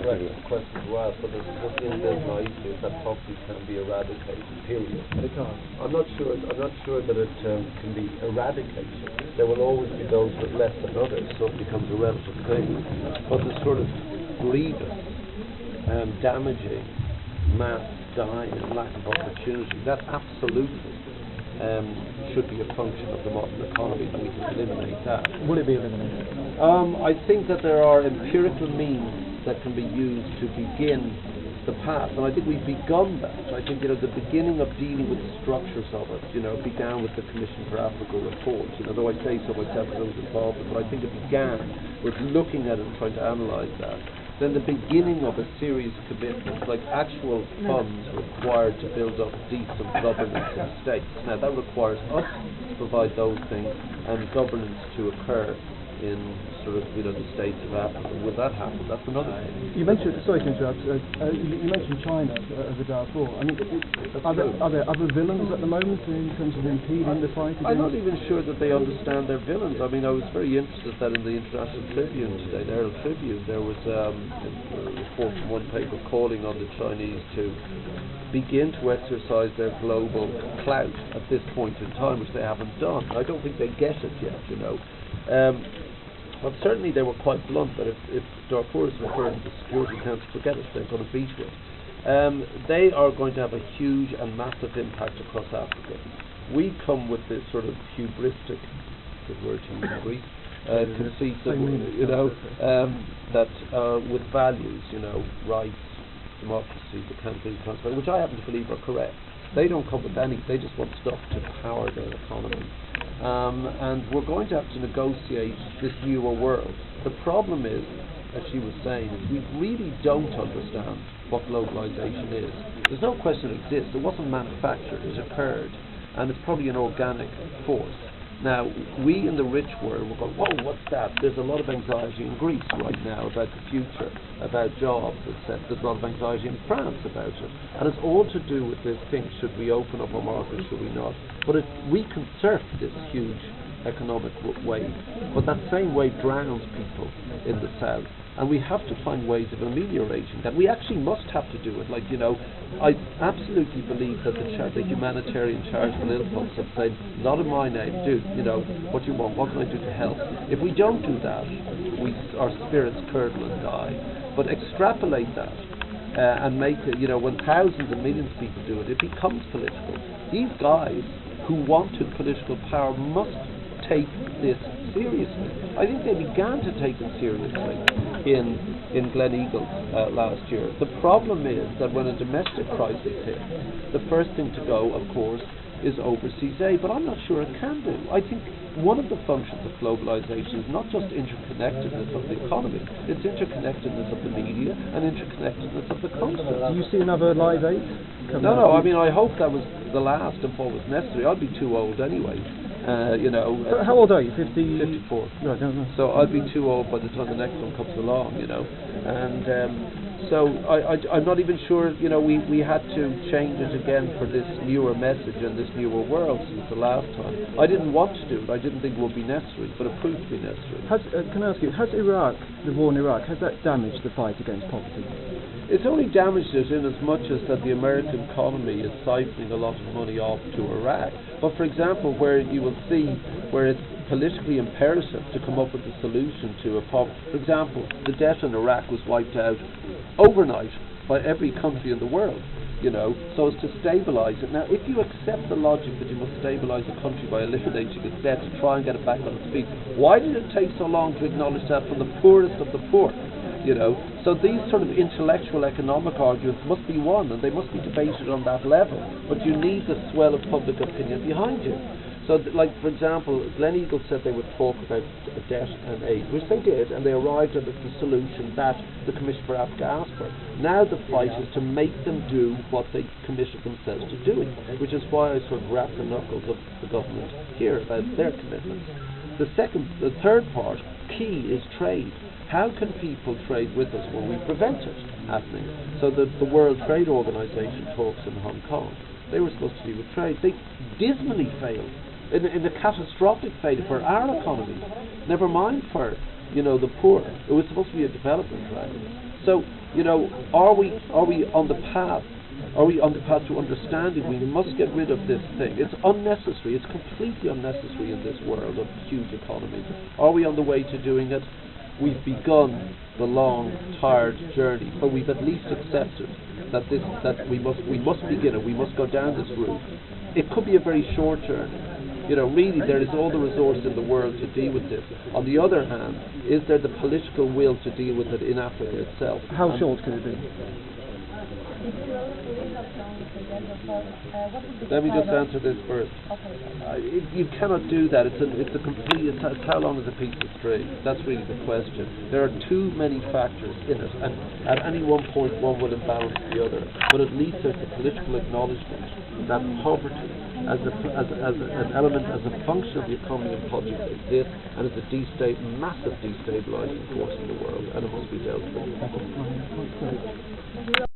correct question to ask, but there's just inbuilt nicely is that poverty can be eradicated, period. But it can't. I'm not sure that it can be eradicated. There will always be those with less than others, so it becomes a relative thing. But the sort of grievous, damaging, mass dying and lack of opportunity, that absolutely should be a function of the modern economy, and we can eliminate that. Will it be eliminated? I think that there are empirical means that can be used to begin the path, and I think we've begun that. I think the beginning of dealing with the structures of it, began with the Commission for Africa report. Though I say so myself because I was involved in it, but I think it began with looking at it and trying to analyse that. Then the beginning of a series of commitments, like actual funds required to build up decent governance in states. Now that requires us to provide those things and governance to occur in the states of Africa. Will that happen? That's another thing. You mentioned, sorry to interrupt, you mentioned China as a Darfur. I mean, are there other villains at the moment in terms of impeding the fight? I'm not even sure that they understand their villains. I mean, I was very interested that in the International Tribune today, the Herald Tribune, there was a report from one paper calling on the Chinese to begin to exercise their global clout at this point in time, which they haven't done. I don't think they get it yet, But certainly they were quite blunt that if Darfur is referring to the Security Council, forget it, they're going to veto it. They are going to have a huge and massive impact across Africa. We come with this sort of hubristic, good word to use in Greece, conceit that, that with values, rights, democracy, the campaign transfer, which I happen to believe are correct. They don't come with any, they just want stuff to power their economy. And we're going to have to negotiate this newer world. The problem is, as she was saying, is we really don't understand what globalization is. There's no question it exists. It wasn't manufactured, it occurred. And it's probably an organic force. Now, we in the rich world will go, whoa, what's that? There's a lot of anxiety in Greece right now about the future, about jobs, etc. There's a lot of anxiety in France about it. And it's all to do with this thing, should we open up our market, should we not? But we can surf this huge economic wave. But that same wave drowns people in the south. And we have to find ways of ameliorating that. We actually must have to do it. I absolutely believe that the humanitarian charitable impulse have said, not in my name, what do you want, what can I do to help? If we don't do that, our spirits curdle and die. But extrapolate that and make it, when thousands and millions of people do it, it becomes political. These guys who wanted political power must take this seriously. I think they began to take it seriously in Gleneagles last year. The problem is that when a domestic crisis hits, the first thing to go, of course, is overseas aid, but I'm not sure it can do. I think one of the functions of globalization is not just interconnectedness of the economy, it's interconnectedness of the media and interconnectedness of the continent. Do you see another Live 8 coming No, I mean, I hope that was the last and what was necessary. I'd be too old anyway. How old are you? 54. No, no. So I'd be too old by the time the next one comes along, and so I'm not even sure, we had to change it again for this newer message and this newer world since the last time. I didn't want to do it. I didn't think it would be necessary, but it proved to be necessary. Can I ask you, has Iraq, the war in Iraq, has that damaged the fight against poverty? It's only damaged it in as much as that the American economy is siphoning a lot of money off to Iraq. But for example, where you will see where it's politically imperative to come up with a solution to a poverty. For example, the debt in Iraq was wiped out overnight by every country in the world, so as to stabilise it. Now, if you accept the logic that you must stabilise a country by eliminating its debt to try and get it back on its feet, why did it take so long to acknowledge that from the poorest of the poor? So these sort of intellectual economic arguments must be won, and they must be debated on that level. But you need the swell of public opinion behind you. So, for example, Gleneagles said they would talk about debt and aid, which they did, and they arrived at the solution that the Commission for Africa asked for. Now the fight is to make them do what they committed themselves to doing, which is why I sort of wrap the knuckles of the government here about their commitments. The third part, key, is trade. How can people trade with us when we prevent it happening? So the World Trade Organization talks in Hong Kong. They were supposed to deal with trade. They dismally failed. In a catastrophic failure for our economies. Never mind for, the poor. It was supposed to be a development track. So You know, are we on the path? Are we on the path to understanding we must get rid of this thing? It's unnecessary. It's completely unnecessary in this world of huge economies. Are we on the way to doing it? We've begun the long, tired journey, but we've at least accepted that we must begin it. We must go down this route. It could be a very short journey. You know, really, there is all the resource in the world to deal with this. On the other hand, is there the political will to deal with it in Africa itself? How short could it be? Let me just answer this first. You cannot do that. It's how long is a piece of string? That's really the question. There are too many factors in it, and at any one point one will imbalance the other. But at least there's the political acknowledgement that poverty, as an element, as a function of the economy and politics, exists, and is a massive destabilizing force in the world, and it must be dealt with.